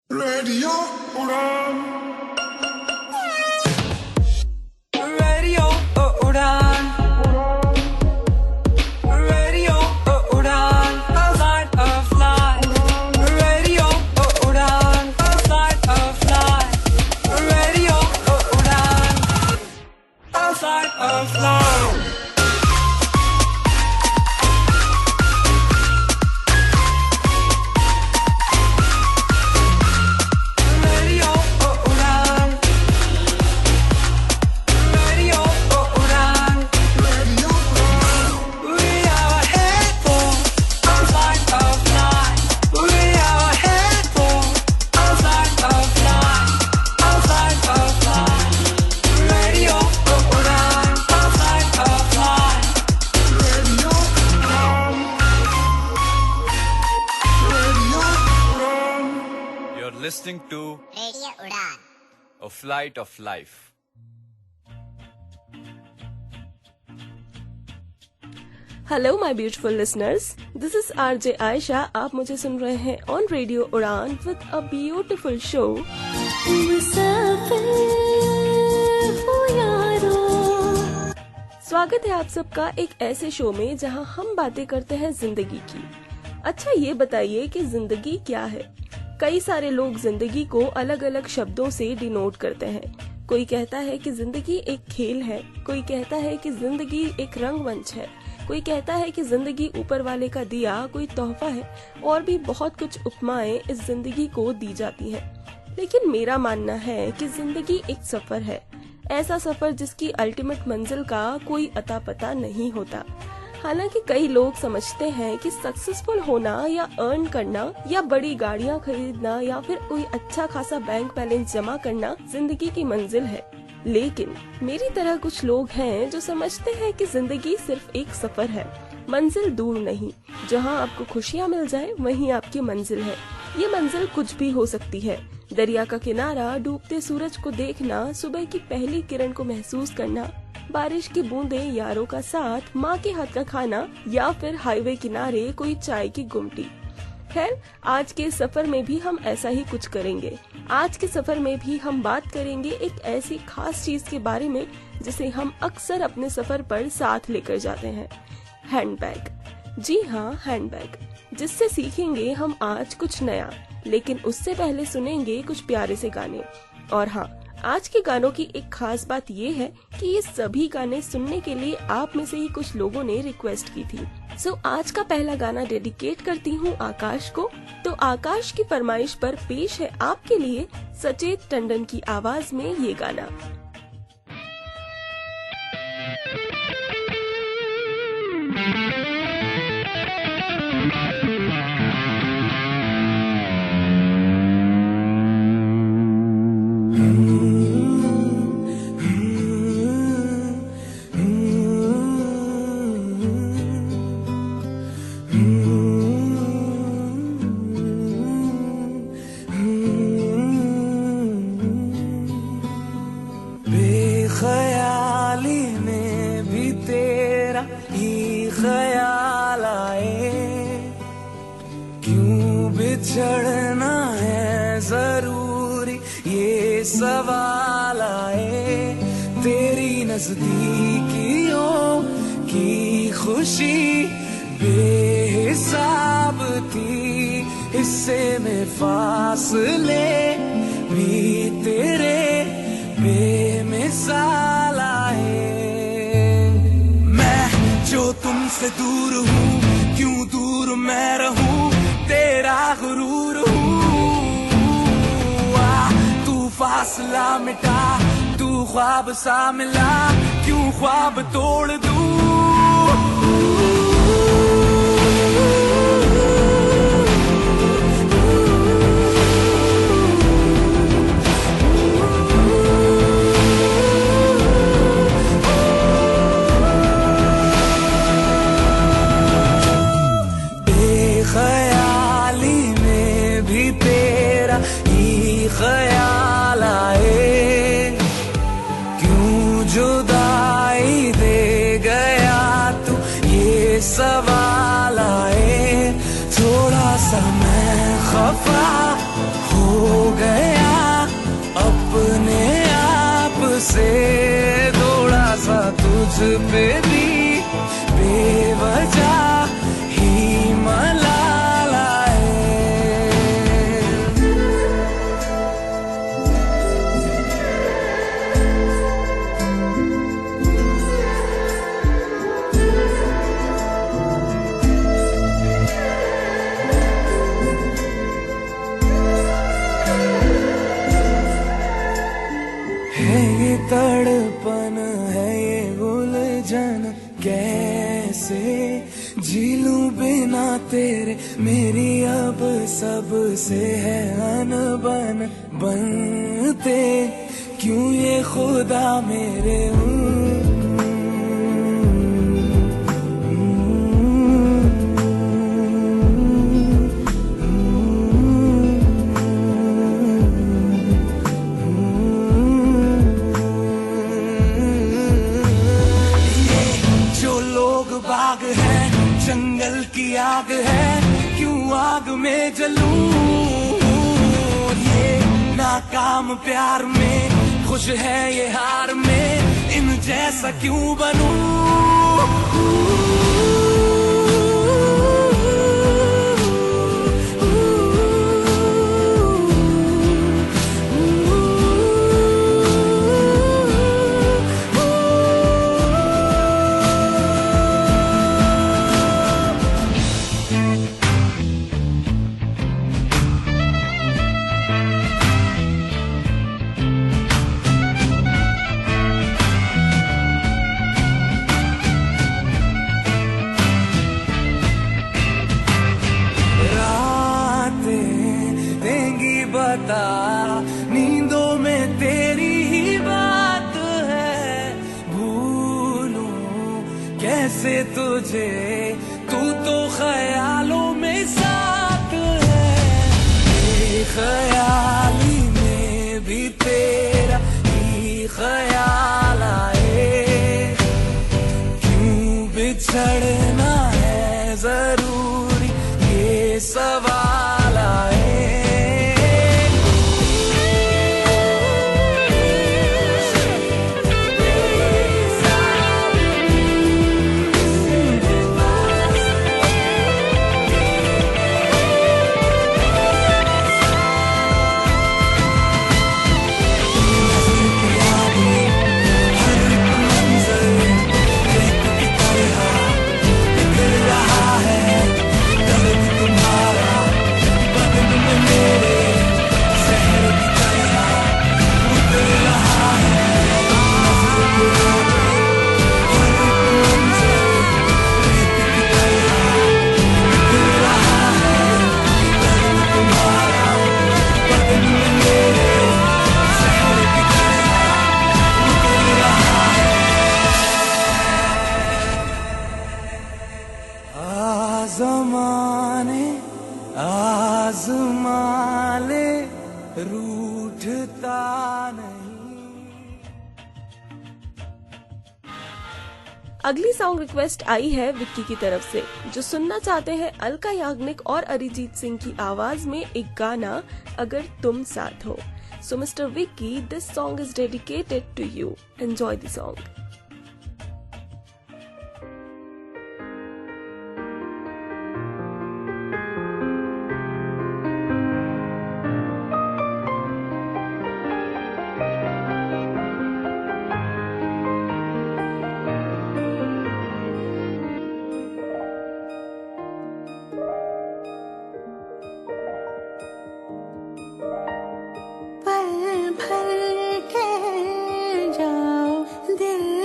Radio Uran. Radio Udan. Radio Udan. A flight of light. Radio Udan. A flight of light. Radio Udan. A flight of light. You're listening to Radio Udan. A Flight of Life. Hello my beautiful listeners, this is RJ Ayesha. आप मुझे सुन रहे हैं on radio उड़ान with a beautiful show. स्वागत है आप सबका एक ऐसे शो में जहां हम बातें करते हैं जिंदगी की। अच्छा, ये बताइए कि जिंदगी क्या है? कई सारे लोग जिंदगी को अलग अलग शब्दों से डिनोट करते हैं। कोई कहता है कि जिंदगी एक खेल है, कोई कहता है कि जिंदगी एक रंगमंच है, कोई कहता है कि जिंदगी ऊपर वाले का दिया कोई तोहफा है, और भी बहुत कुछ उपमाएं इस जिंदगी को दी जाती हैं। लेकिन मेरा मानना है कि जिंदगी एक सफर है, ऐसा सफर जिसकी अल्टीमेट मंजिल का कोई अता पता नहीं होता। हालांकि कई लोग समझते हैं कि सक्सेसफुल होना या अर्न करना या बड़ी गाड़ियां खरीदना या फिर कोई अच्छा खासा बैंक बैलेंस जमा करना जिंदगी की मंजिल है। लेकिन मेरी तरह कुछ लोग हैं जो समझते हैं कि जिंदगी सिर्फ एक सफर है, मंजिल दूर नहीं। जहां आपको खुशियां मिल जाए वहीं आपकी मंजिल है। ये मंजिल कुछ भी हो सकती है। दरिया का किनारा, डूबते सूरज को देखना, सुबह की पहली किरण को महसूस करना, बारिश की बूंदें, यारों का साथ, माँ के हाथ का खाना, या फिर हाईवे किनारे कोई चाय की गुमटी। खैर, आज के सफर में भी हम ऐसा ही कुछ करेंगे। आज के सफर में भी हम बात करेंगे एक ऐसी खास चीज के बारे में जिसे हम अक्सर अपने सफर पर साथ लेकर जाते हैं, हैंडबैग। जी हाँ, हैंडबैग, जिससे सीखेंगे हम आज कुछ नया। लेकिन उससे पहले सुनेंगे कुछ प्यारे से गाने। और हाँ, आज के गानों की एक खास बात ये है कि ये सभी गाने सुनने के लिए आप में से ही कुछ लोगों ने रिक्वेस्ट की थी। सो आज का पहला गाना डेडिकेट करती हूँ आकाश को। तो आकाश की फरमाइश पर पेश है आपके लिए सचेत टंडन की आवाज में ये गाना। बेख्याली में भी तेरा ही ख्याल आए, क्यों बिछड़ना है जरूरी ये सवाल आए। तेरी नजदीकियों की खुशी बेहिसाब थी, हिस्से में फासले भी तेरे बेमिसाल आए। मैं जो तुमसे दूर हूँ, क्यों दूर मैं रहूँ, तेरा गुरूर हूँ। तू फासला मिटा, तू ख्वाब सा मिला, क्यों ख्वाब तोड़ दूँ। ख्याल आए, क्यों जुदाई दे गया तू, ये सवाल आए। थोड़ा सा मैं खफा हो गया अपने आप से, थोड़ा सा तुझ पे भी बेवजह ही मलाला है ये तड़पन, है ये उलझन, कैसे जी लूं बिना तेरे, मेरी अब सबसे है अनबन, बनते क्यों ये खुदा मेरे बाग है, जंगल की आग है, क्यों आग में जलूं, ये नाकाम प्यार में खुश है ये हार में, इन जैसा क्यों बनूं। नींदों में तेरी ही बात है, भूलूं कैसे तुझे, तू तो ख्यालों में साथ है, ख्याली में भी तेरा ही ख्याल आए, क्यों बिछड़ना है जरूरी ये सवाल आए। ज़माने आज़मा ले रूठता नहीं। अगली सॉन्ग रिक्वेस्ट आई है विक्की की तरफ से, जो सुनना चाहते हैं अलका याग्निक और अरिजीत सिंह की आवाज में एक गाना अगर तुम साथ हो। So mister Vicky, this song is dedicated to you. Enjoy the song. भर के जाओ दिल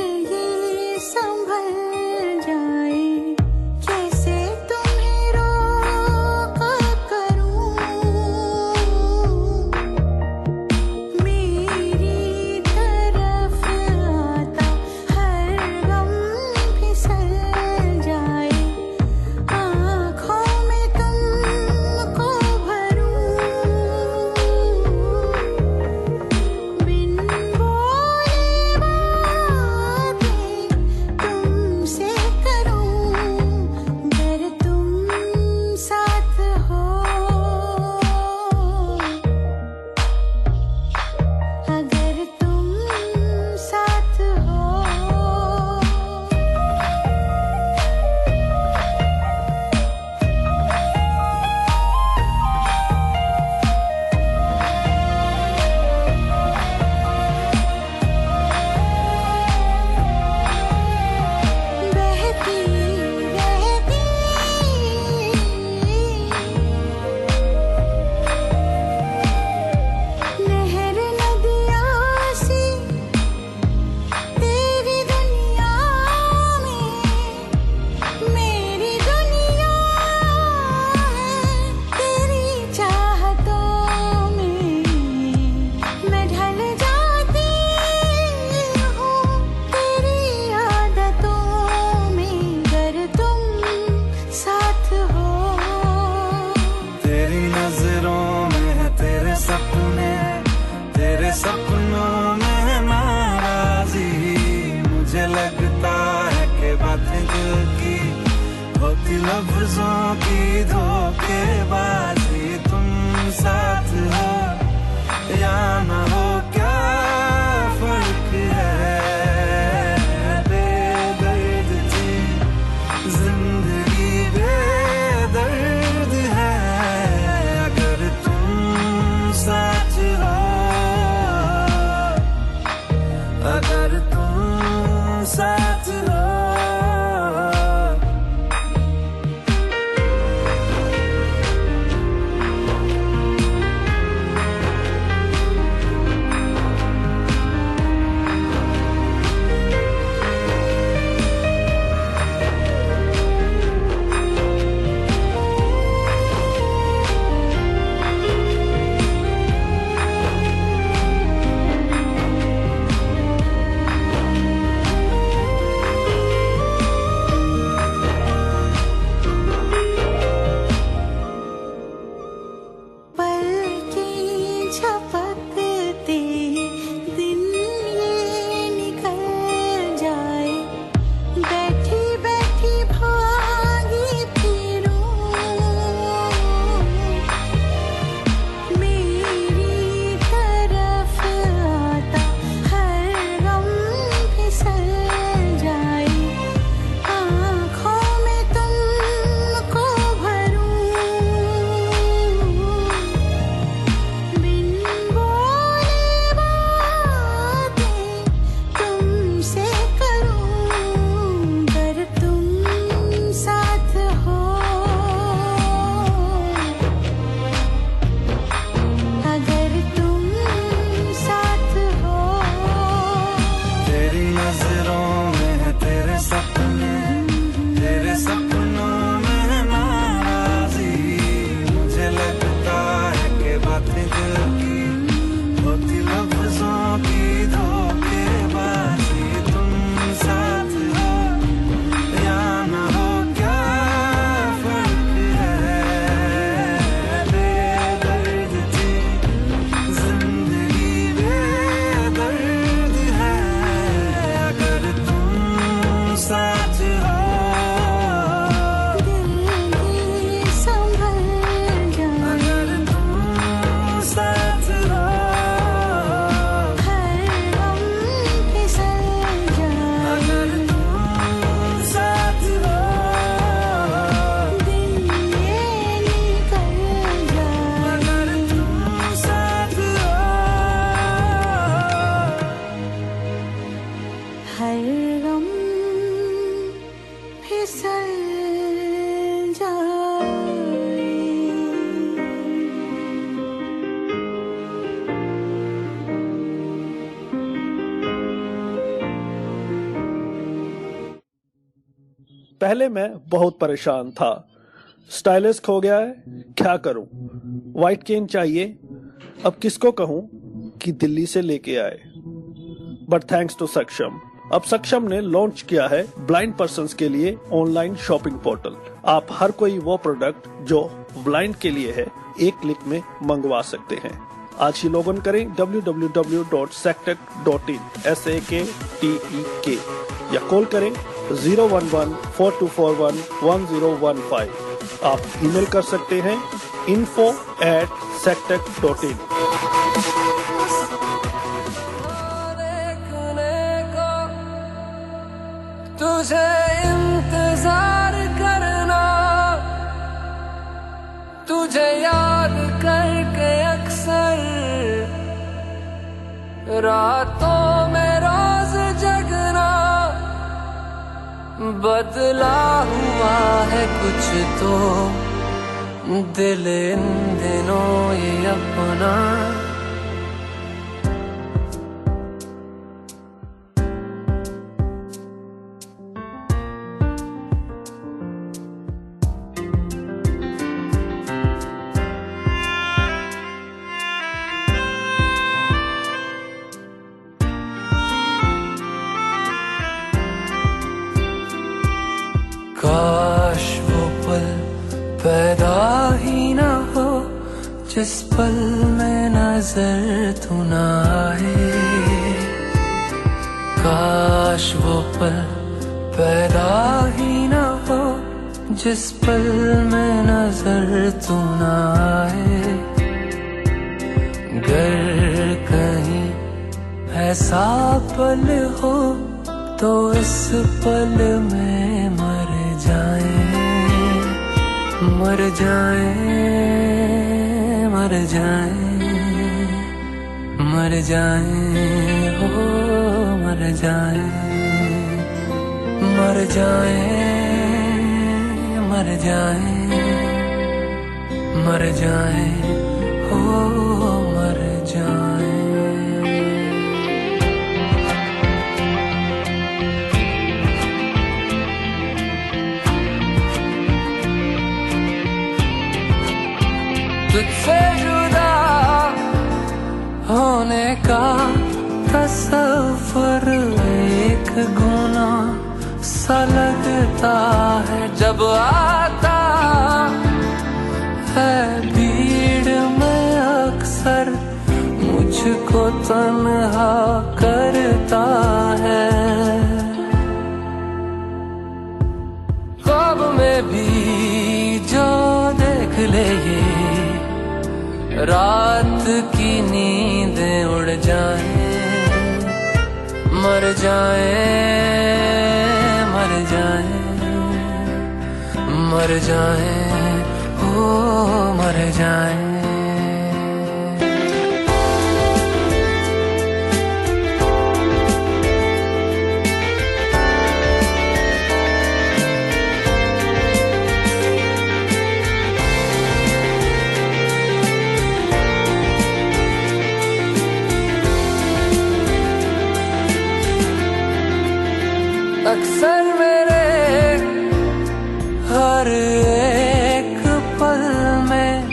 लफ्जों की धोखेबाजी, तुम साथ हो या न हो क्या फर्क है। बेदर्द थी जिंदगी, बेदर्द है अगर तुम साथ हो, अगर तुम साथ हो। पहले मैं बहुत परेशान था, स्टाइलिश खो गया है, क्या करूं? व्हाइट केन चाहिए, अब किसको कहूं कि दिल्ली से लेके आए। बट थैंक्स टू सक्षम, अब सक्षम ने लॉन्च किया है ब्लाइंड पर्सन्स के लिए ऑनलाइन शॉपिंग पोर्टल। आप हर कोई वो प्रोडक्ट जो ब्लाइंड के लिए है एक क्लिक में मंगवा सकते हैं। आज ही लॉग इन करें www.saktek.in SAKTEK या कॉल करें 011-4241-1015। आप ईमेल कर सकते हैं info@saktek.in। तुझे इंतजार करना, तुझे याद करके अक्सर रातों में रोज जगना, बदला हुआ है कुछ तो दिल इन दिनों ये अपना। काश वो पल पैदा ही ना हो जिस पल में नजर तू ना आए। काश वो पल पैदा ही ना हो जिस पल में नजर तू ना आए, गर कहीं ऐसा पल हो तो इस पल में मर जाए, मर जाए, मर जाए, मर जाए, हो मर जाए, मर जाए, मर जाए, मर जाए, हो मर जाए। तुझसे जुदा होने का तसव्वुर एक गुनाह सा लगता है जब आता है भीड़ में, अक्सर मुझको तन्हा करता है। ख्वाब में भी जो देख ले ये, रात की नींदें उड़ जाए, मर जाए, मर जाए, मर जाए, हो मर जाए। अक्सर मेरे हर एक पल में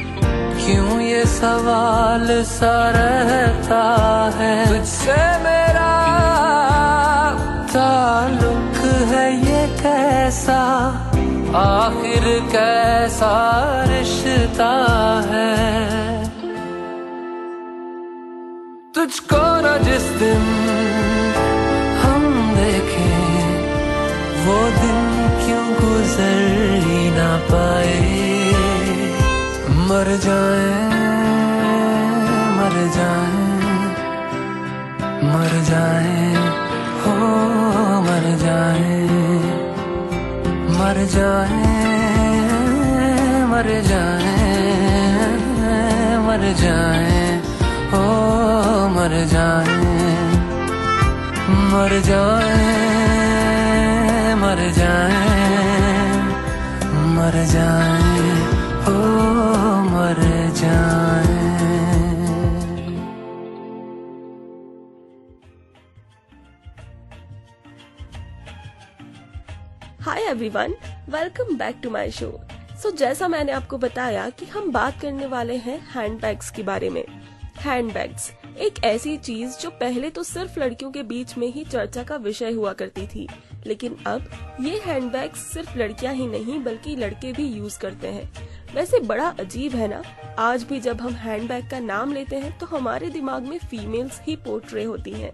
क्यों ये सवाल सा रहता है, तुझसे मेरा ताल्लुक है ये कैसा, आखिर कैसा रिश्ता है। तुझको न जिस दिन हम देखें, वो दिन क्यों गुजर ही ना पाए, मर जाए, मर जाए, मर जाए, हो मर जाए, मर जाए, मर जाए, मर जाए, हो मर जाए, मर जाए, मर जाए, मर जाए, हो मर जाए। Hi everyone, welcome back to my show. So जैसा मैंने आपको बताया कि हम बात करने वाले हैं हैंडबैग्स के बारे में। हैंडबैग्स एक ऐसी चीज जो पहले तो सिर्फ लड़कियों के बीच में ही चर्चा का विषय हुआ करती थी, लेकिन अब ये हैंडबैग्स सिर्फ लड़कियां ही नहीं बल्कि लड़के भी यूज करते हैं। वैसे बड़ा अजीब है ना, आज भी जब हम हैंडबैग का नाम लेते हैं तो हमारे दिमाग में फीमेल्स ही पोर्ट्रे होती हैं।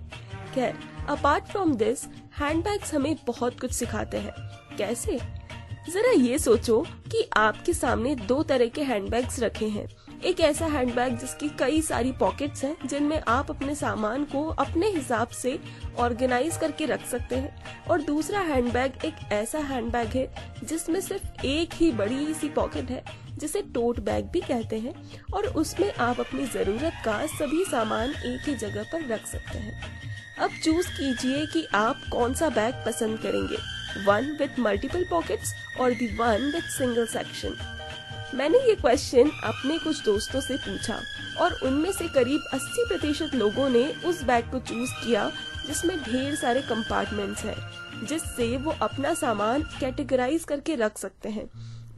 खैर, अपार्ट फ्रॉम दिस, हैंडबैग्स हमें बहुत कुछ सिखाते हैं। कैसे? जरा ये सोचो कि आपके सामने दो तरह के हैंडबैग्स रखे हैं। एक ऐसा हैंडबैग जिसकी कई सारी पॉकेट्स हैं, जिनमें आप अपने सामान को अपने हिसाब से ऑर्गेनाइज करके रख सकते हैं, और दूसरा हैंडबैग एक ऐसा हैंडबैग है जिसमें सिर्फ एक ही बड़ी सी पॉकेट है, जिसे टोट बैग भी कहते हैं, और उसमें आप अपनी जरूरत का सभी सामान एक ही जगह पर रख सकते हैं। अब चूज कीजिए कि आप कौन सा बैग पसंद करेंगे, वन विथ मल्टीपल पॉकेट्स और दी वन विथ सिंगल सेक्शन। मैंने ये क्वेश्चन अपने कुछ दोस्तों से पूछा और उनमें से करीब 80% लोगों ने उस बैग को चूज किया जिसमें ढेर सारे कंपार्टमेंट्स हैं, जिससे वो अपना सामान कैटेगराइज करके रख सकते हैं।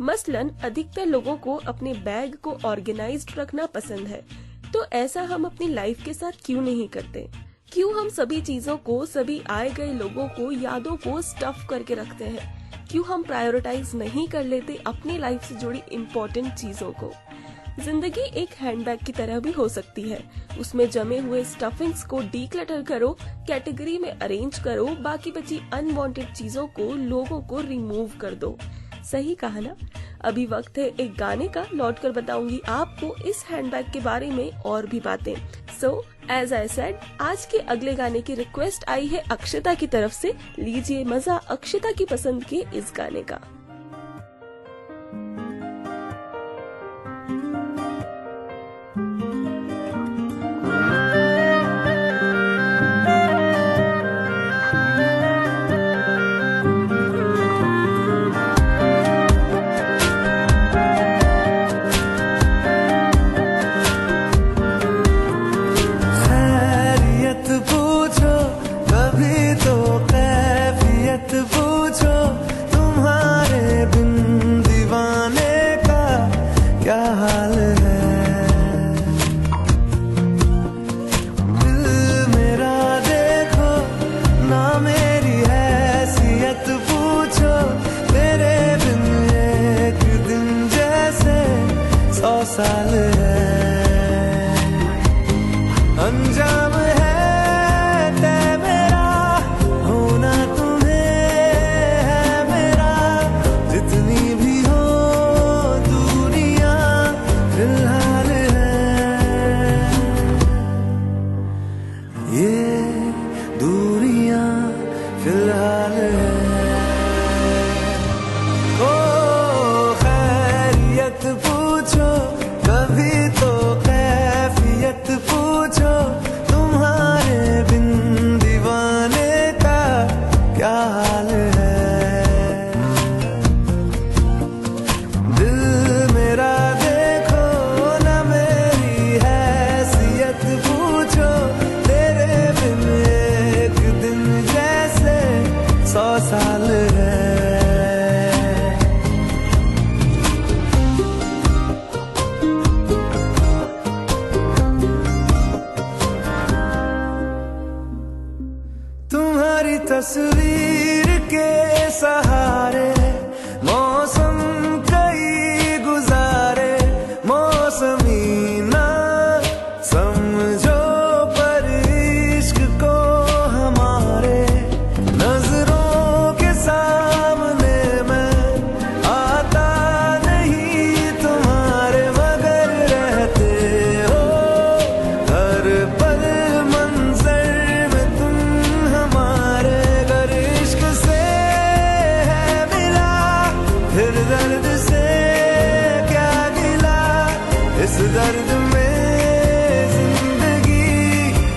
मसलन अधिकतर लोगों को अपने बैग को ऑर्गेनाइज्ड रखना पसंद है, तो ऐसा हम अपनी लाइफ के साथ क्यों नहीं करते? क्यों हम सभी चीजों को, सभी आए गए लोगों को, यादों को स्टफ करके रखते हैं? क्यों हम प्रायोरिटाइज नहीं कर लेते अपनी लाइफ से जुड़ी इम्पोर्टेंट चीजों को? जिंदगी एक हैंडबैग की तरह भी हो सकती है। उसमें जमे हुए स्टफिंग्स को डीक्लटर करो, कैटेगरी में अरेंज करो, बाकी बची अनवांटेड चीजों को, लोगों को रिमूव कर दो। सही कहा ना। अभी वक्त है एक गाने का, लौट कर बताऊंगी आपको इस हैंडबैग के बारे में और भी बातें। सो एज आई सेड, आज के अगले गाने की रिक्वेस्ट आई है अक्षता की तरफ से। लीजिए मजा अक्षता की पसंद के इस गाने का। साल है अंजाम है तय मेरा, होना तुम्हें है मेरा। जितनी भी हो दूरियां फिलहाल है, ये दूरियां फिलहाल है। ओ खैरियत पूछो कभी तो कैफियत पूछो, तुम्हारे बिन दीवाने का क्या हाल है। दिल मेरा देखो ना मेरी हैसियत पूछो, तेरे बिन एक दिन जैसे 100 साल है। तुम्हारी तस्वीर के सहारे मौसम कई गुजारे, मौसमी ना समझो पर इश्क को हमारे। नजरों के सामने मैं आता नहीं तुम्हारे, मगर रहते हो हर पल मंजर में तुम हमारे। अगर इश्क से है मिला फिर दर्द से क्या गिला, इस दर्द में जिंदगी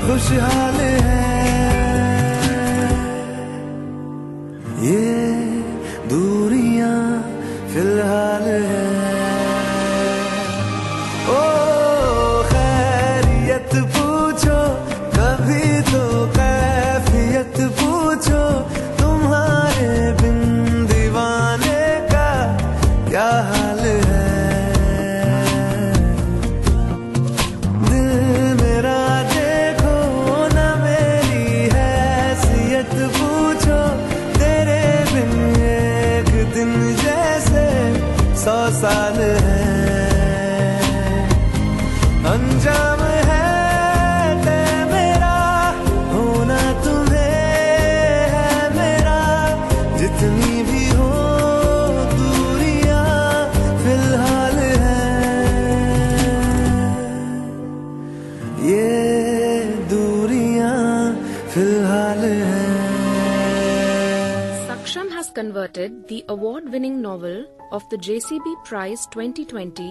खुशहाल है। ये दूरियां फिलहाल है। ओ खैरियत पूछो कभी तो कैफियत पूछो, तुम्हारे बिन दीवाने का क्या हाल है। दिल मेरा देखो ना मेरी हैसियत पूछो, तेरे बिन एक दिन जैसे 100 साल है। अंजाम है तय मेरा, होना तुम्हें है मेरा। जितनी भी हो दूरियां फिलहाल है, ये दूरियां फिलहाल है। Saksham has converted the award-winning novel of the JCB Prize 2020,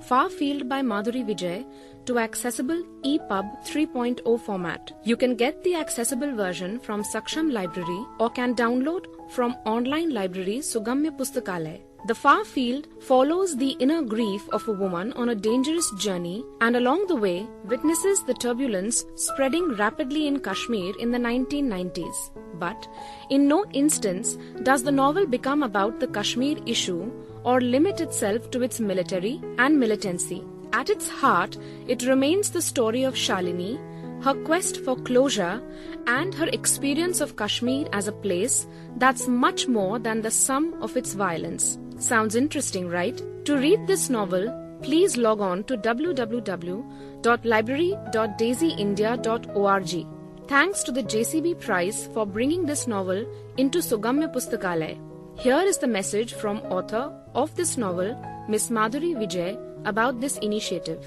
Far Field by Madhuri Vijay, to accessible EPUB 3.0 format. You can get the accessible version from Saksham Library or can download from online library Sugamya Pustakalay. The Far Field follows the inner grief of a woman on a dangerous journey and along the way witnesses the turbulence spreading rapidly in Kashmir in the 1990s. But in no instance does the novel become about the Kashmir issue or limit itself to its military and militancy. At its heart, it remains the story of Shalini, her quest for closure, and her experience of Kashmir as a place that's much more than the sum of its violence. Sounds interesting, right? To read this novel, please log on to www.library.daisyindia.org. Thanks to the JCB Prize for bringing this novel into Sugamya Pustakalay. Here is the message from author of this novel, Miss Madhuri Vijay, about this initiative.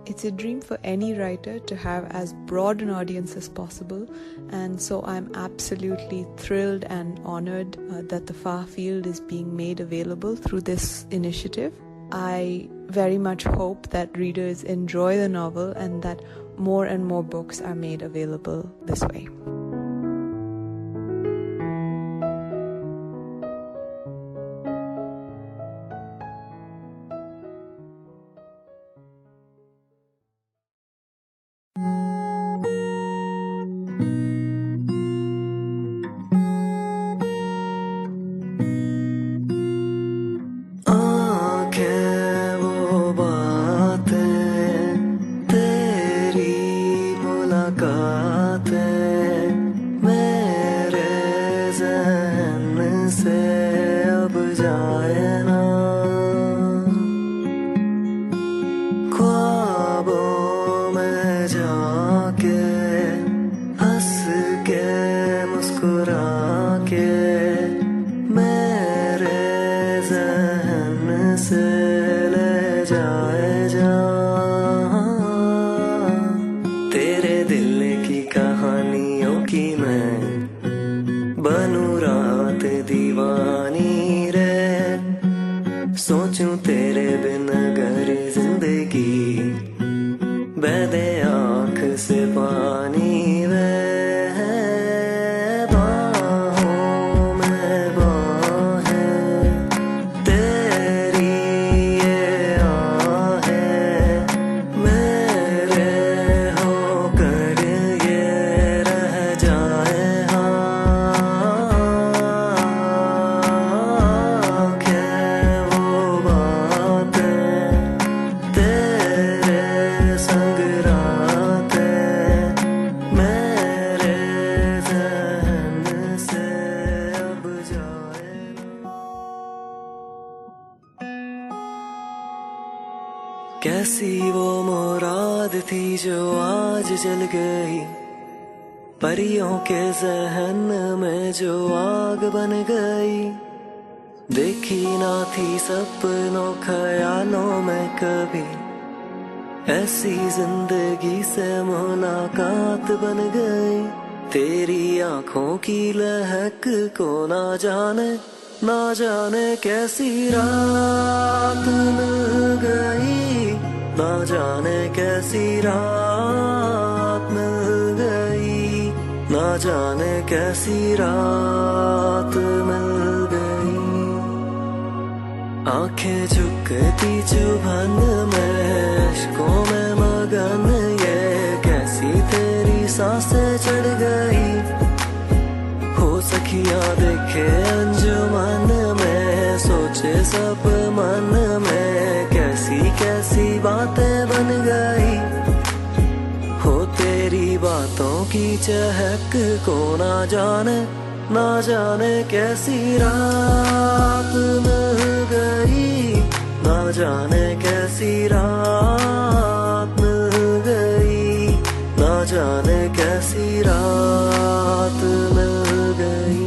It's a dream for any writer to have as broad an audience as possible, and so I'm absolutely thrilled and honored that The Far Field is being made available through this initiative. I very much hope that readers enjoy the novel and that more and more books are made available this way. सोचूं तेरे बिन अगर जिंदगी बहदे आँख से पानी वे बाहों में बाहें तेरी ये आहें मेरे होकर ये रह जाए कैसी वो मुराद थी जो आज जल गई परियों के जहन में जो आग बन गई देखी ना थी सपनों ख्यालों में कभी ऐसी जिंदगी से मुलाकात बन गई तेरी आंखों की लहक को ना जाने कैसी रात मिल गई ना जाने कैसी रात मिल गई ना जाने कैसी रात मिल गई आंखें झुकती चुभन में इश्कों में मगन ये कैसी तेरी सांसें चढ़ गई हो सखियां देखे अंजुमन में सोचे सब मन में कैसी कैसी बातें बन गई हो तेरी बातों की चहक को ना जाने कैसी रात मिल गई ना जाने कैसी रात मिल गई ना जाने कैसी रात मिल गई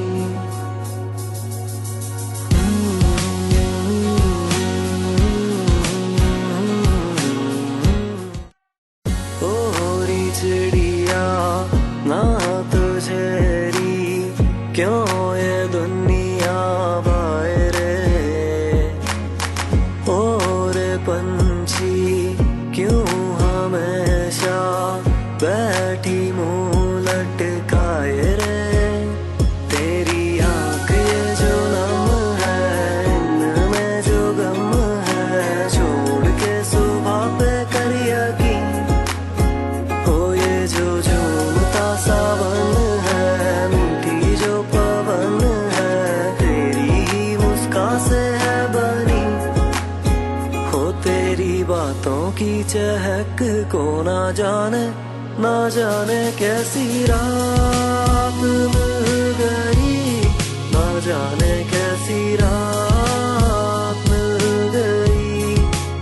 चिड़िया ना तुझे री क्यों ये दुनिया बाहरे और पंछी क्यों हमेशा बैठी मुंह लटकाए रे तेरी आँख ये जो नम है इनमें जो गम है छोड़ के सुबह पे कर यकीन सावन है मीठी जो पवन है तेरी ही मुस्कान से है बनी हो तेरी बातों की चहक को ना जाने कैसी रात मिल गई ना जाने कैसी रात मिल गई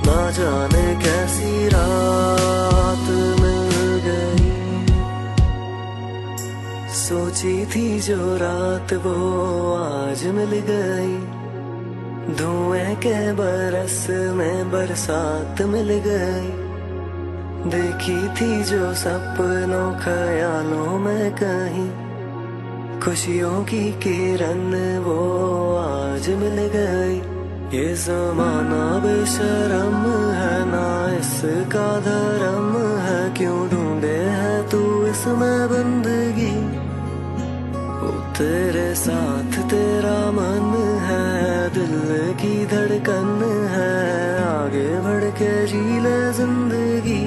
ना जाने कैसी रात मिल गई सोची थी जो रात वो आज मिल गई, धुएं के बरस में बरसात मिल गई। देखी थी जो सपनों ख्यालों में कहीं, खुशियों की किरण वो आज मिल गई। ये ज़माना बेशरम है ना इसका धर्म है, क्यों ढूंढे है तू इसमें बंदगी। वो तेरे साथ तेरा मन है, दिल की धड़कन है, आगे बढ़ के जी ले जिंदगी।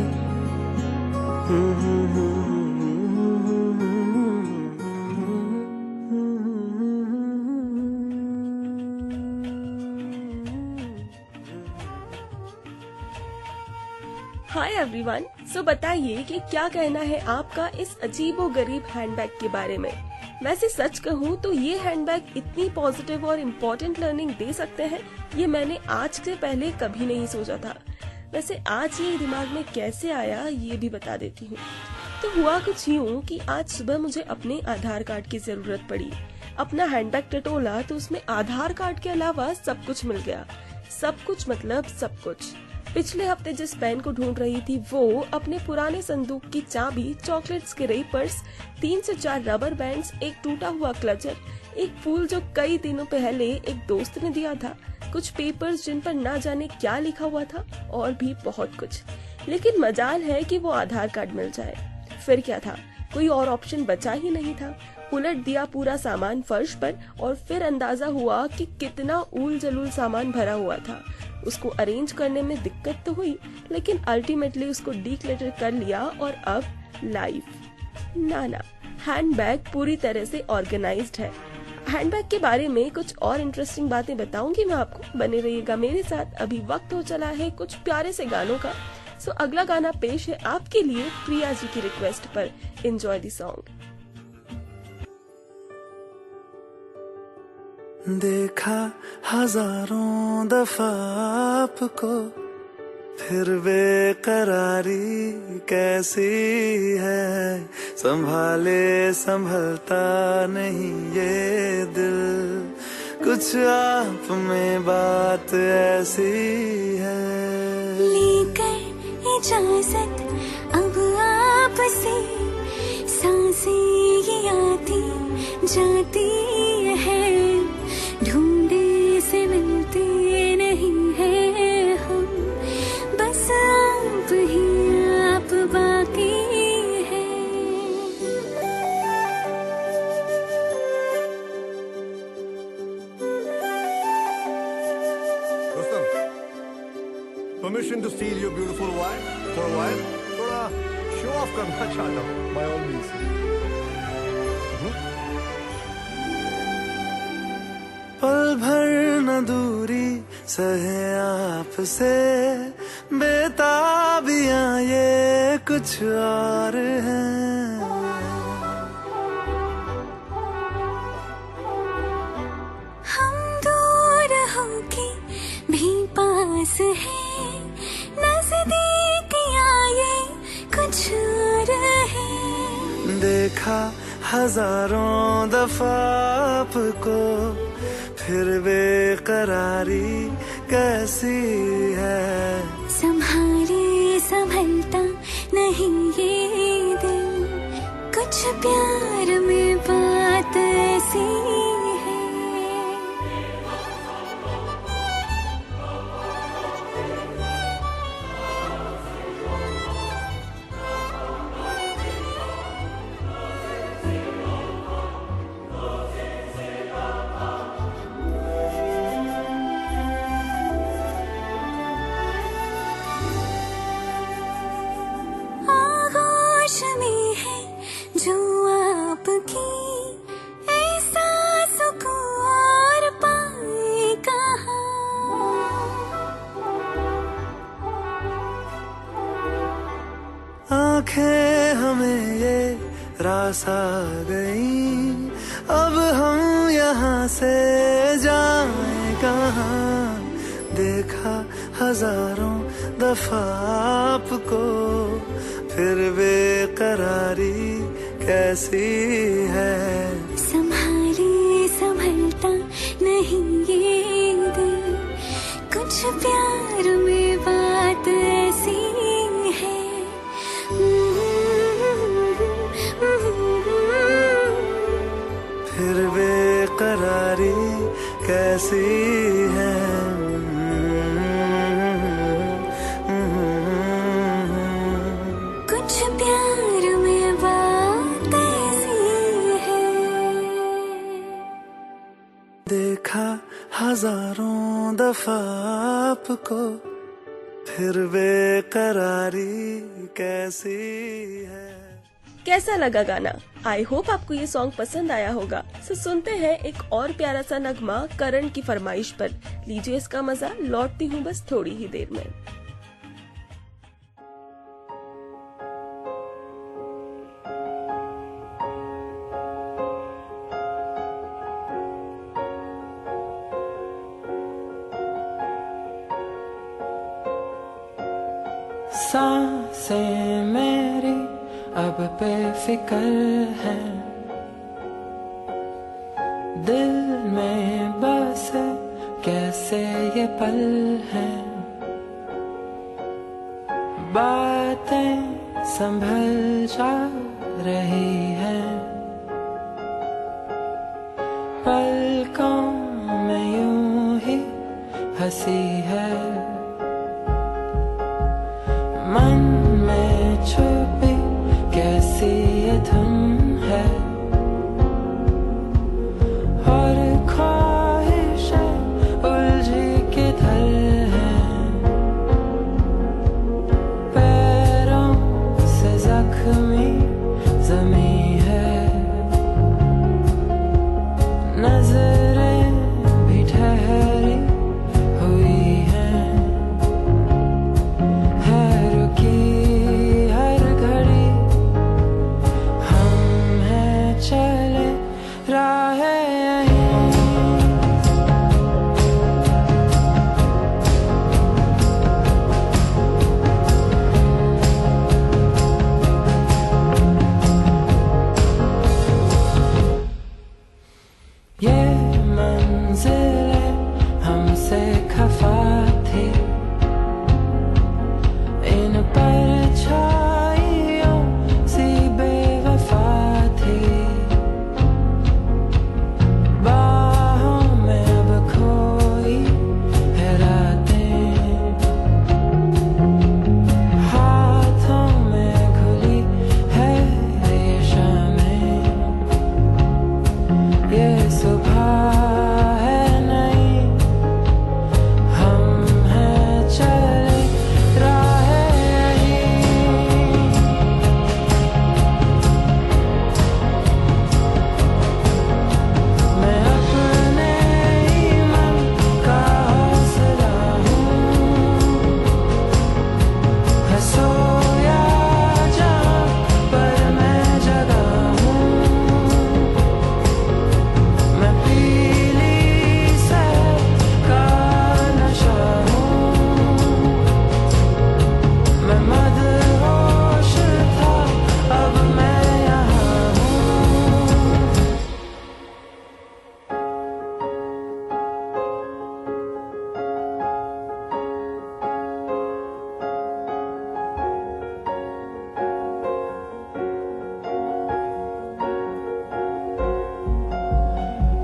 हाय एवरीवन, सो बताइए कि क्या कहना है आपका इस अजीबोगरीब हैंडबैग के बारे में। वैसे सच कहूँ तो ये हैंडबैग इतनी पॉजिटिव और इम्पोर्टेंट लर्निंग दे सकते हैं, ये मैंने आज से पहले कभी नहीं सोचा था। वैसे आज ये दिमाग में कैसे आया ये भी बता देती हूँ। तो हुआ कुछ यूँ कि आज सुबह मुझे अपने आधार कार्ड की जरूरत पड़ी। अपना हैंडबैग टटोला तो उसमें आधार कार्ड के अलावा सब कुछ मिल गया। सब कुछ मतलब सब कुछ। पिछले हफ्ते जिस पेन को ढूंढ रही थी वो, अपने पुराने संदूक की चाबी, चॉकलेट्स के रेपर्स, 3 से 4 रबर बैंड्स, एक टूटा हुआ क्लचर, एक फूल जो कई दिनों पहले एक दोस्त ने दिया था, कुछ पेपर्स जिन पर ना जाने क्या लिखा हुआ था और भी बहुत कुछ। लेकिन मजाल है कि वो आधार कार्ड मिल जाए। फिर क्या था, कोई और ऑप्शन बचा ही नहीं था। उलट दिया पूरा सामान फर्श पर और फिर अंदाजा हुआ कि कितना ऊल जलूल सामान भरा हुआ था। उसको अरेंज करने में दिक्कत तो हुई, लेकिन अल्टीमेटली उसको डीक्लटर कर लिया और अब लाइफ ना हैंडबैग पूरी तरह से ऑर्गेनाइज्ड है। हैंडबैग के बारे में कुछ और इंटरेस्टिंग बातें बताऊंगी मैं आपको, बने रहिएगा मेरे साथ। अभी वक्त हो चला है कुछ प्यारे से गानों का। सो अगला गाना पेश है आपके लिए प्रिया जी की रिक्वेस्ट पर। Enjoy the song. देखा हजारों दफा आपको, फिर बेकरारी कैसी है। संभाले संभलता नहीं ये दिल, कुछ आप में बात ऐसी है। लेकर इजाजत अब आपसे, सांसें ये आती जाती है, ढूंढे से मिलते नहीं है हम, बस आप ही आप बाकी है। Rustam, permission to steal your beautiful wife for a while? थोड़ा शो ऑफ करना चाहता हूँ, by all means. पल भर न दूरी सहे आपसे, बेताबियां ये कुछ और हैं। हम दूर होके भी पास हैं, नजदीकियां ये कुछ और है। देखा हजारों दफा आपको, फिर बेकरारी कैसी है। संभाले संभलता नहीं ये दिल, कुछ प्यार में बात ऐसी है। में है जो आपकी, ऐसा सुकून और पाए कहाँ। आंखें हमें ये रास आ गई, अब हम यहाँ से जाएं कहाँ। देखा हजारों दफा आपको, फिर बेकरारी कैसी है। नहीं ये दिल, कुछ प्यार में बात ऐसी है। फिर बेकरारी कैसी है। कुछ प्यार में बात ऐसी है। देखा हजारों दफा आपको, फिर बेकरारी कैसी है। कैसा लगा गाना? आई होप आपको ये सॉन्ग पसंद आया होगा। सो सुनते हैं एक और प्यारा सा नगमा करण की फरमाइश पर। लीजिए इसका मजा, लौटती हूँ बस थोड़ी ही देर में। सांसें मेरी अब बेफिक्र है, दिल में बस कैसे ये पल है। बातें संभल जा रही हैं, पलकों में यूं ही हंसी है। मन में छुपी कैसी ये धुन है, और ख्वाहिशें उलझी किधर हैं। पैरों से जख्मी ज़मीं है, नजरें भी ठहरी हुई हैं। ये मंजिलें हमसे खफा थी, इन परछाइयों सी बेवफा थी। बाहों में अब खोई है रातें, हाथों में घुली है ये शामें। ये सुबह है नहीं, हम हैं चले राहें यहीं। मैं अपने ही मन का हौसला हूँ, है सोया जहाँ पर मैं जगा हूँ। मैं पीली सैर का नशा हूँ, मैं मदहोश था अब मैं यहाँ हूँ।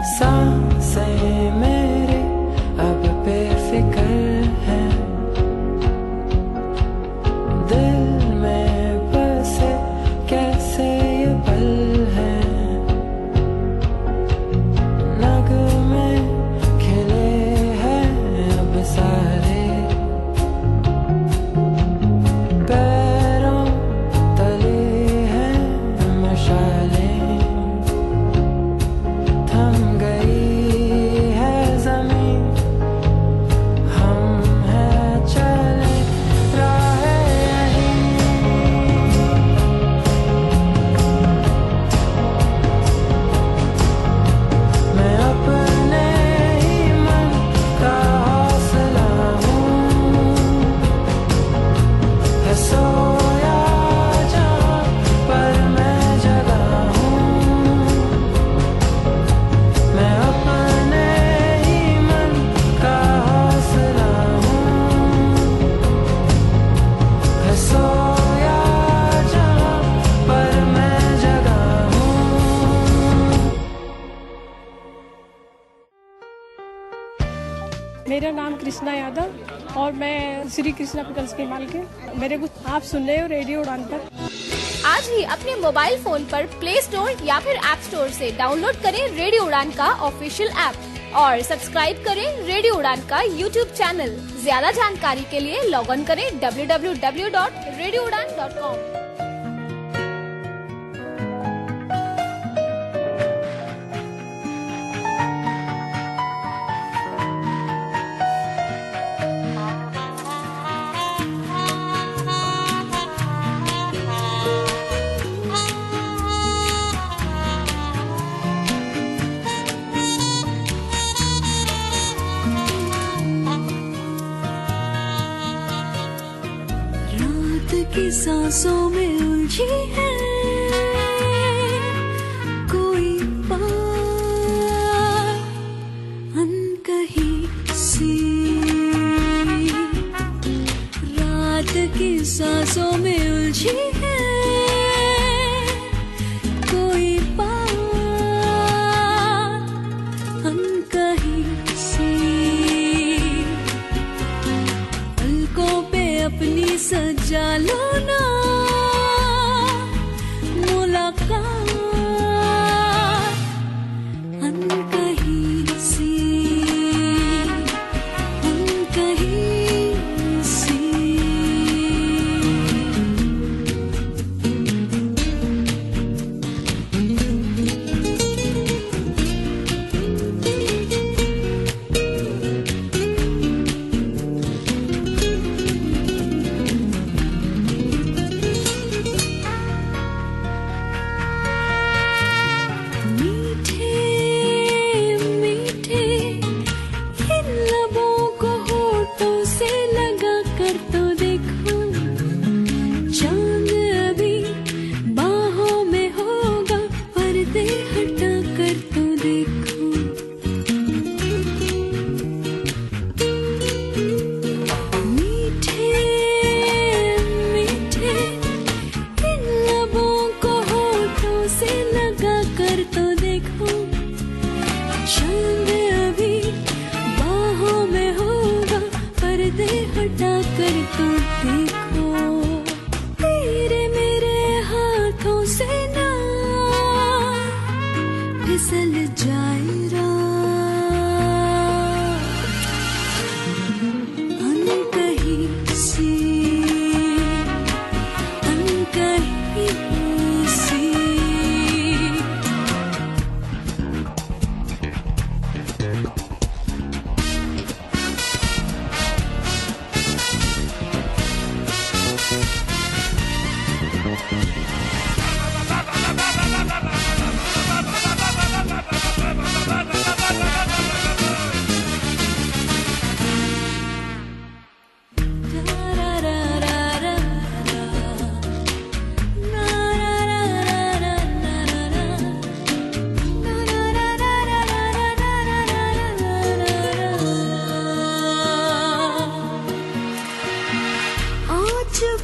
सांसें मेरी अब बेफिक्र हैं, दिल में बसे कैसे ये पल हैं। नगमे खिले हैं अब सारे, पैरों तले हैं मशालें। थम गई है ज़मीं, हम हैं चले राहें यहीं। मैं अपने ही मन का हौसला हूँ, है सोया जहाँ पर मैं जगा हूँ। मैं अपने ही मेरा नाम कृष्णा यादव और मैं श्री कृष्णा पिकल्स की मालिक हूं। मेरे को आप सुन रहे हो रेडियो उड़ान पर। आज ही अपने मोबाइल फोन पर प्ले स्टोर या फिर ऐप स्टोर से डाउनलोड करें रेडियो उड़ान का ऑफिशियल ऐप और सब्सक्राइब करें रेडियो उड़ान का यूट्यूब चैनल। ज्यादा जानकारी के लिए लॉग ऑन करें www.radioudan.com। की सांसों में उलझी है कोई बात अनकही सी। रात की सांसों में उलझी है कोई बात अनकही सी। पलकों पे अपनी सजा लो ना मुलाकात अनकही सी अनकही सी। फिसल जाए अनकही सी अनकही सी।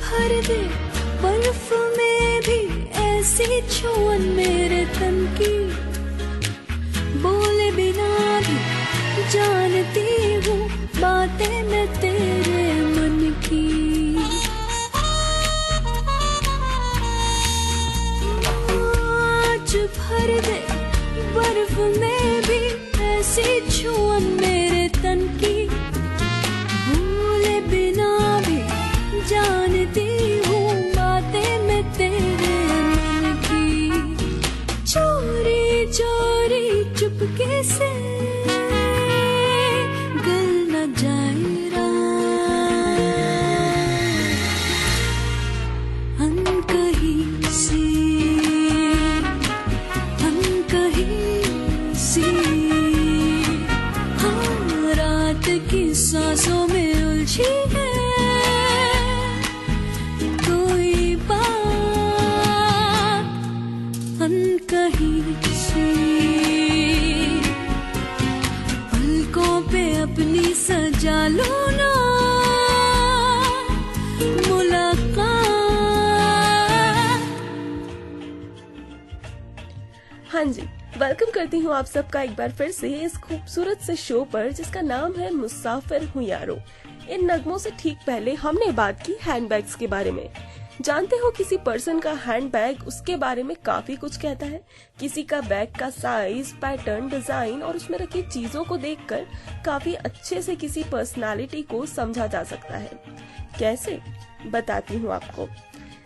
भर दे बर्फ में भी ऐसी छुअन मेरे तन की। बोले बिना भी जानती हूँ बातें मैं तेरे मन की। आज भर दे बर्फ में भी ऐसी छुअन मेरे तन की। बोले बिना भी जानती हूँ बातें मैं तेरे मन की। चोरी चोरी चुपके से गल न जाए अनकही सी अनकही सी। हाँ रात की सांसों में उलझी है अनकही सी। पलकों पे अपनी सजा लो ना मुलाकात। हाँ जी, वेलकम करती हूँ आप सबका एक बार फिर से इस खूबसूरत से शो पर जिसका नाम है मुसाफिर हूँ यारो। इन नगमों से ठीक पहले हमने बात की हैंडबैग्स के बारे में। जानते हो किसी पर्सन का हैंडबैग उसके बारे में काफी कुछ कहता है। किसी का बैग का साइज, पैटर्न, डिजाइन और उसमें रखी चीजों को देखकर काफी अच्छे से किसी पर्सनालिटी को समझा जा सकता है। कैसे, बताती हूँ आपको।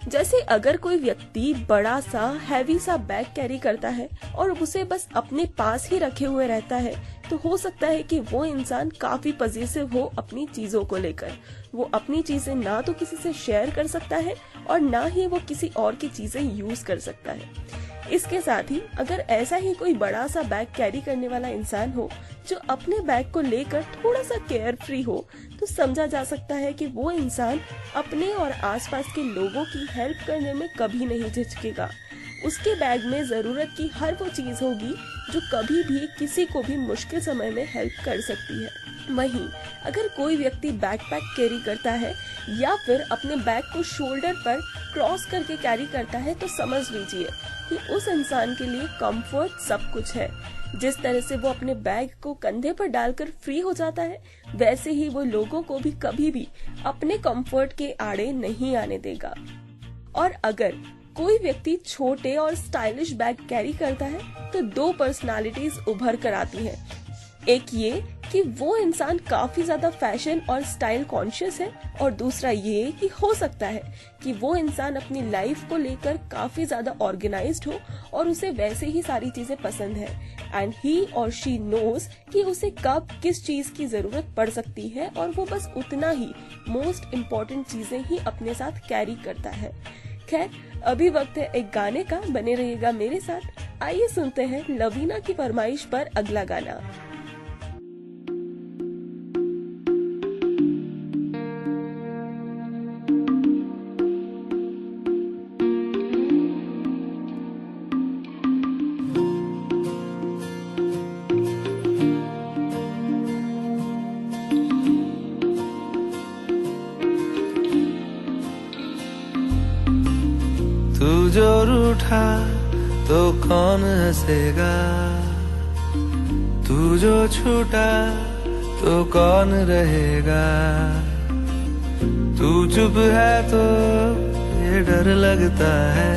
जैसे अगर कोई व्यक्ति बड़ा सा हैवी सा बैग कैरी करता है और उसे बस अपने पास ही रखे हुए रहता है, तो हो सकता है कि वो इंसान काफी पजेसिव हो अपनी चीजों को लेकर। वो अपनी चीजें ना तो किसी से शेयर कर सकता है और ना ही वो किसी और की चीजें यूज कर सकता है। इसके साथ ही अगर ऐसा ही कोई बड़ा सा बैग कैरी करने वाला इंसान हो जो अपने बैग को लेकर थोड़ा सा केयर फ्री हो, तो समझा जा सकता है कि वो इंसान अपने और आसपास के लोगों की हेल्प करने में कभी नहीं झिझकेगा। उसके बैग में जरूरत की हर वो चीज होगी जो कभी भी किसी को भी मुश्किल समय में हेल्प कर सकती है। वहीं अगर कोई व्यक्ति बैकपैक कैरी करता है या फिर अपने बैग को शोल्डर पर क्रॉस करके कैरी करता है, तो समझ लीजिए कि उस इंसान के लिए कंफर्ट सब कुछ है। जिस तरह से वो अपने बैग को कंधे पर डालकर फ्री हो जाता है, वैसे ही वो लोगों को भी कभी भी अपने कंफर्ट के आड़े नहीं आने देगा। और अगर कोई व्यक्ति छोटे और स्टाइलिश बैग कैरी करता है, तो दो पर्सनालिटीज उभर कर आती हैं। एक ये कि वो इंसान काफी ज्यादा फैशन और स्टाइल कॉन्शियस है, और दूसरा ये कि हो सकता है कि वो इंसान अपनी लाइफ को लेकर काफी ज्यादा ऑर्गेनाइज्ड हो और उसे वैसे ही सारी चीजें पसंद है, एंड ही और शी नोज कि उसे कब किस चीज की जरूरत पड़ सकती है, और वो बस उतना ही मोस्ट इम्पोर्टेंट चीजें ही अपने साथ कैरी करता है। खैर, अभी वक्त है एक गाने का, बने रहिएगा मेरे साथ। आइए सुनते हैं लवीना की फरमाइश पर अगला गाना। तू जो रूठा तो कौन हंसेगा, तू जो छूटा तो कौन रहेगा। तू चुप है तो ये डर लगता है,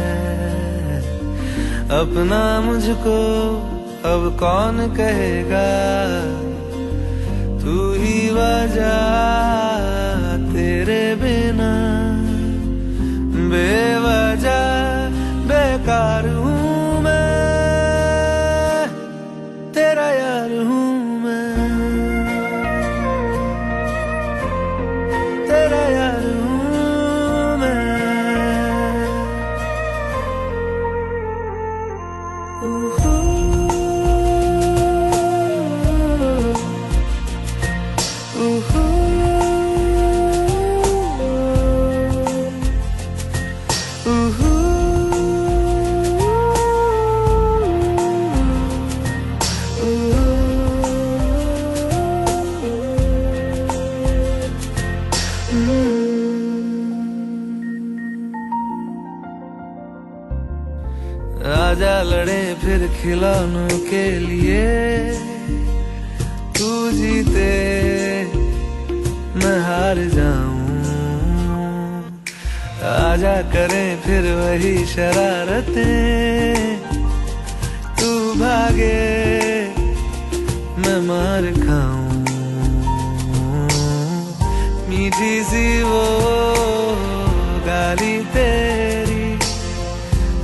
अपना मुझको अब कौन कहेगा। तू ही वजह, तेरे बिना बेवजह बेकार हूँ मैं, तेरा यार हूँ मैं, तेरा यार हूँ मैं। आजा लड़े फिर खिलौनों के लिए, तू जीते मैं हार जाऊं। आजा करें फिर वही शरारतें, तू भागे मैं मार खाऊं। मीठी सी वो गाली तेरी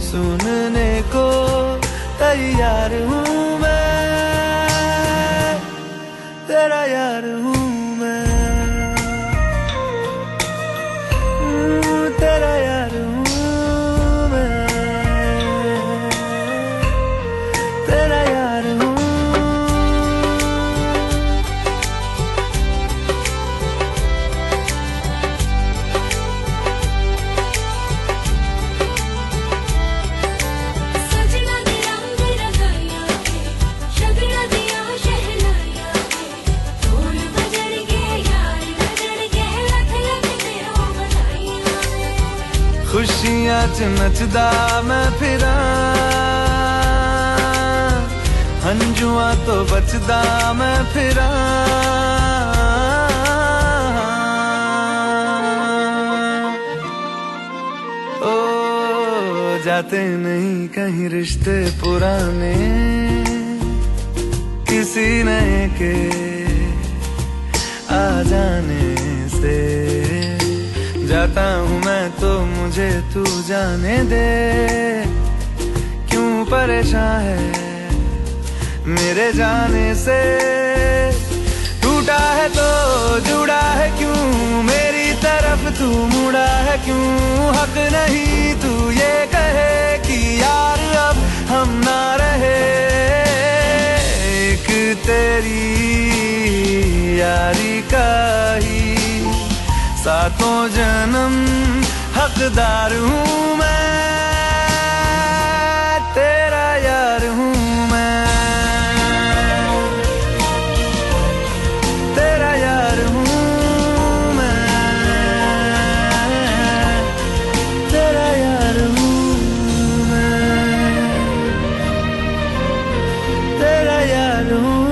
सुनने को तैयार हूँ मैं, तेरा यार हूँ मैं, तेरा यार हूँ मैं, तेरा यार हूँ। खुशियां च नचदा मैं फिरां, हंजुआ तो बचदा मैं फिरा ओ जाते नहीं कहीं रिश्ते पुराने किसी नए के आ जाने से जाता हूँ मैं तो मुझे तू जाने दे क्यों परेशान है मेरे जाने से टूटा है तो जुड़ा है क्यों मेरी तरफ तू मुड़ा है क्यों हक नहीं तू ये कहे कि यार अब हम ना रहे एक तेरी यारी का ही सातों जन्म हकदार हूँ मैं तेरा यार हूँ मैं तेरा यार हूँ मैं तेरा यार हूँ मैं तेरा यार हूँ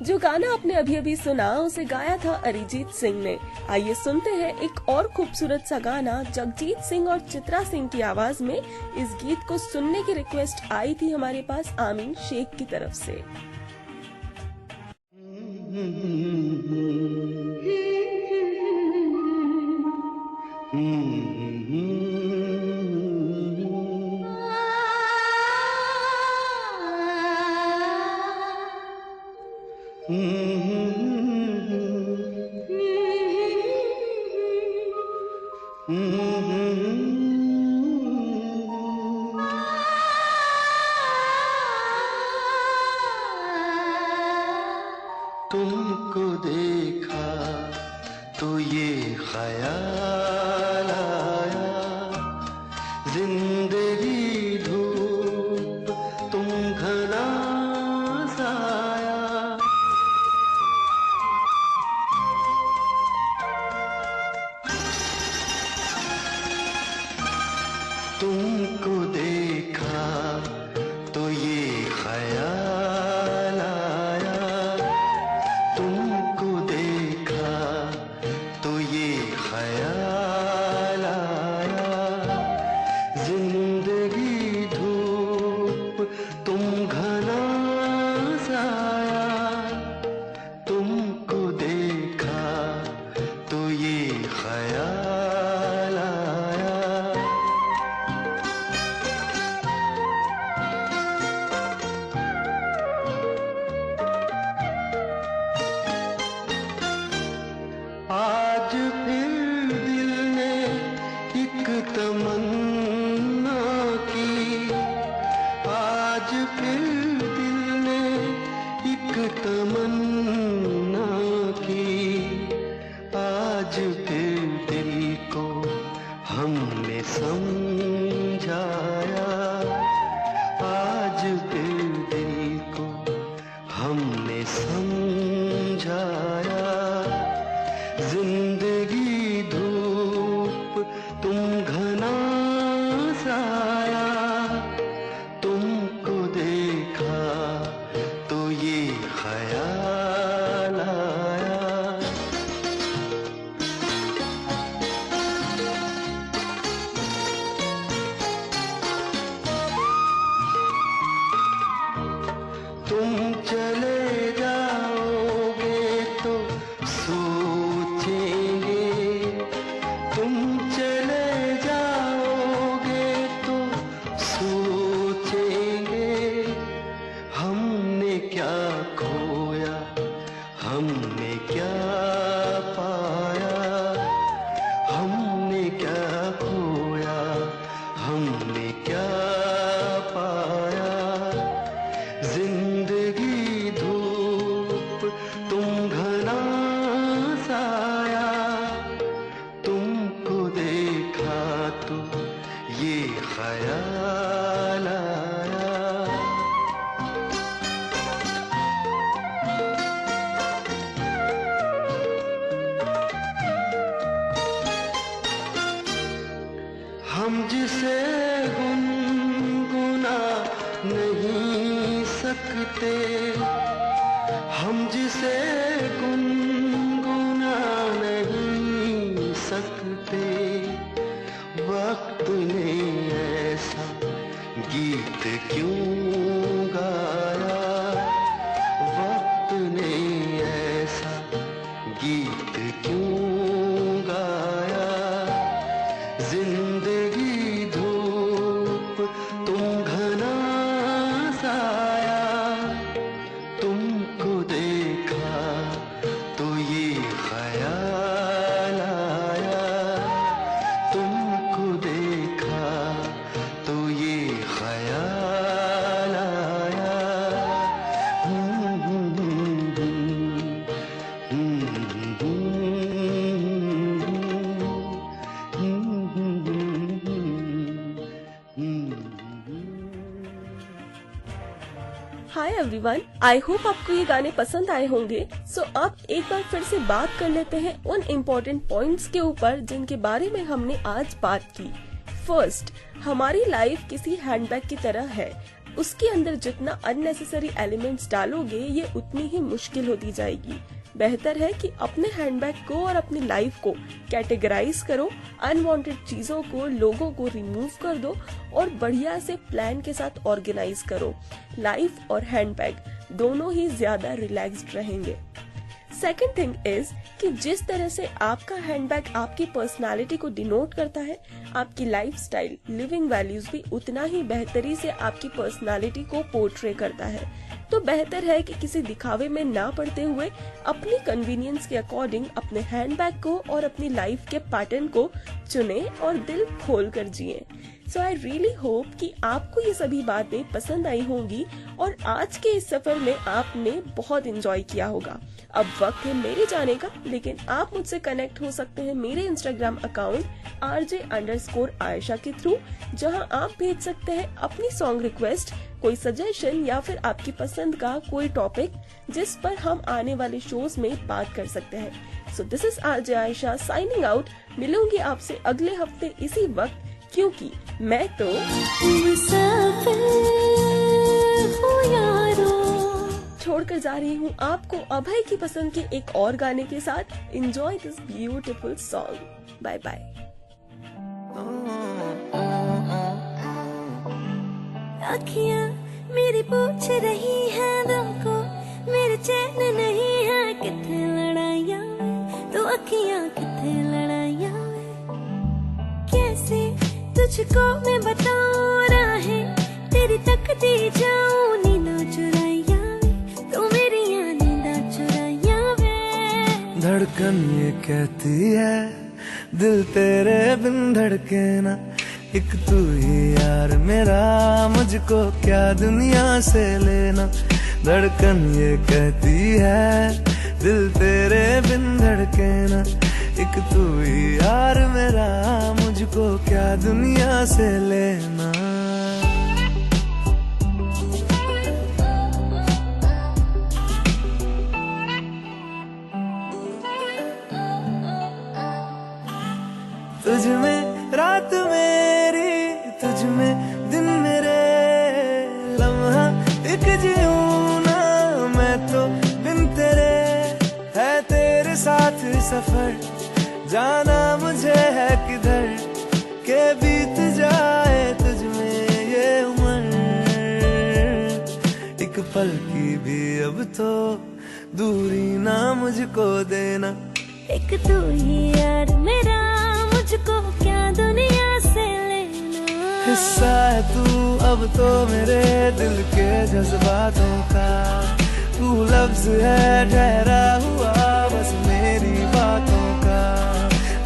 जो गाना आपने अभी अभी सुना उसे गाया था अरिजीत सिंह ने। आइए सुनते हैं एक और खूबसूरत सा गाना जगजीत सिंह और चित्रा सिंह की आवाज में। इस गीत को सुनने की रिक्वेस्ट आई थी हमारे पास आमीन शेख की तरफ से। तुमको देखा तो ये ख्याल आया जिंदगी धूप तुम घना साया तुमको देखा तो ये ख्याल आया तुमको देखा तो ये ख्याल आया जिंदगी धूप तुम घना साया तुमको देखा तो ये ख्याल आया आज फिर दिल ने एक तमन्ना की आज फिर दिल ने एक तमन्ना की आज फिर दिल को हमने समझाया आज फिर दिल को हमने समझाया जिंदगी धूप तुम घना साया तुमको देखा तो ये ख्याल आया तुम चले जाओगे तो सोचेंगे तुम चले जाओगे तो सोचेंगे हमने क्या खोया हमने क्या पाया हमने क्या खोया हमने क्या पाया जिंदगी धूप तुम घना साया तुमको देखा तो ये ख्याल आया हम जिसे गुनगुना नहीं सकते, वक्त ने ऐसा गीत क्यों गाया, वक्त ने ऐसा गीत क्यों गाया। जिंदगी धूप तुम घना साया, तुमको देखा तो ये ख्याल आया, तुमको देखा तो ये ख्याल आया। हाय एवरीवन, आई होप आपको ये गाने पसंद आए होंगे। सो अब एक बार फिर से बात कर लेते हैं उन इम्पोर्टेंट पॉइंट्स के ऊपर जिनके बारे में हमने आज बात की। फर्स्ट, हमारी लाइफ किसी हैंडबैग की तरह है। उसके अंदर जितना अननेसेसरी एलिमेंट्स डालोगे ये उतनी ही मुश्किल होती जाएगी। बेहतर है कि अपने हैंडबैग को और अपनी लाइफ को कैटेगराइज करो, अनवांटेड चीजों को, लोगों को रिमूव कर दो और बढ़िया से प्लान के साथ ऑर्गेनाइज करो। लाइफ और हैंडबैग दोनों ही ज्यादा रिलैक्स्ड रहेंगे। सेकेंड थिंग इज कि जिस तरह से आपका हैंडबैग आपकी पर्सनालिटी को डिनोट करता है, आपकी लाइफस्टाइल, लिविंग वैल्यूज भी उतना ही बेहतरी से आपकी पर्सनालिटी को पोर्ट्रे करता है। तो बेहतर है कि किसी दिखावे में ना पड़ते हुए अपनी कन्वीनियंस के अकॉर्डिंग अपने हैंडबैग को और अपनी लाइफ के पैटर्न को चुने और दिल खोल कर जिए। सो आई रियली होप कि आपको ये सभी बातें पसंद आई होंगी और आज के इस सफर में आपने बहुत एंजॉय किया होगा। अब वक्त है मेरे जाने का, लेकिन आप मुझसे कनेक्ट हो सकते हैं मेरे इंस्टाग्राम अकाउंट RJ_Ayesha के थ्रू, जहां आप भेज सकते हैं अपनी सॉन्ग रिक्वेस्ट, कोई सजेशन या फिर आपकी पसंद का कोई टॉपिक जिस पर हम आने वाले शोज में बात कर सकते हैं। So this is RJ Ayesha signing out. मिलूंगी आपसे अगले हफ्ते इसी वक्त, क्योंकि मैं तो छोड़कर जा रही हूँ आपको अभय की पसंद के एक और गाने के साथ। Enjoy this beautiful song. Bye bye. अखियाँ मेरी पूछ रही है दिल को, मेरे चैन नहीं है किथे लड़ाइयाँ, तो अखियाँ किथे लड़ाइयाँ। कैसे तुझको मैं बताऊँ राहें तेरी तकती जाऊँ, नींदा चुराइया तो मेरी नींदा चुराइया वे। धड़कन ये कहती है दिल तेरे बिन धड़के ना, एक तू ही यार मेरा, मुझको क्या दुनिया से लेना। धड़कन ये कहती है दिल तेरे बिन धड़के ना, एक तू ही यार मेरा, मुझको क्या दुनिया से लेना। तुझ में रात मेरी, तुझ में दिन मेरे, लम्हा एक जीऊं ना मैं तो बिन तेरे। है तेरे साथ सफर, जाना मुझे है किधर, के बीत जाए तुझ में ये उम्र। एक पल की भी अब तो दूरी ना मुझको देना, एक तू ही यार मेरा, मुझको क्या दुनिया से लेना। हिस्सा है तू अब तो मेरे दिल के जज्बातों का, तू लफ्ज है ठहरा हुआ बस मेरी बातों का।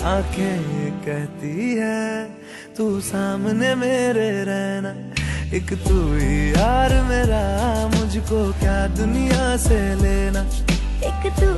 आंखें ये कहती है तू सामने मेरे रहना, एक तू ही यार मेरा, मुझको क्या दुनिया से लेना। एक तू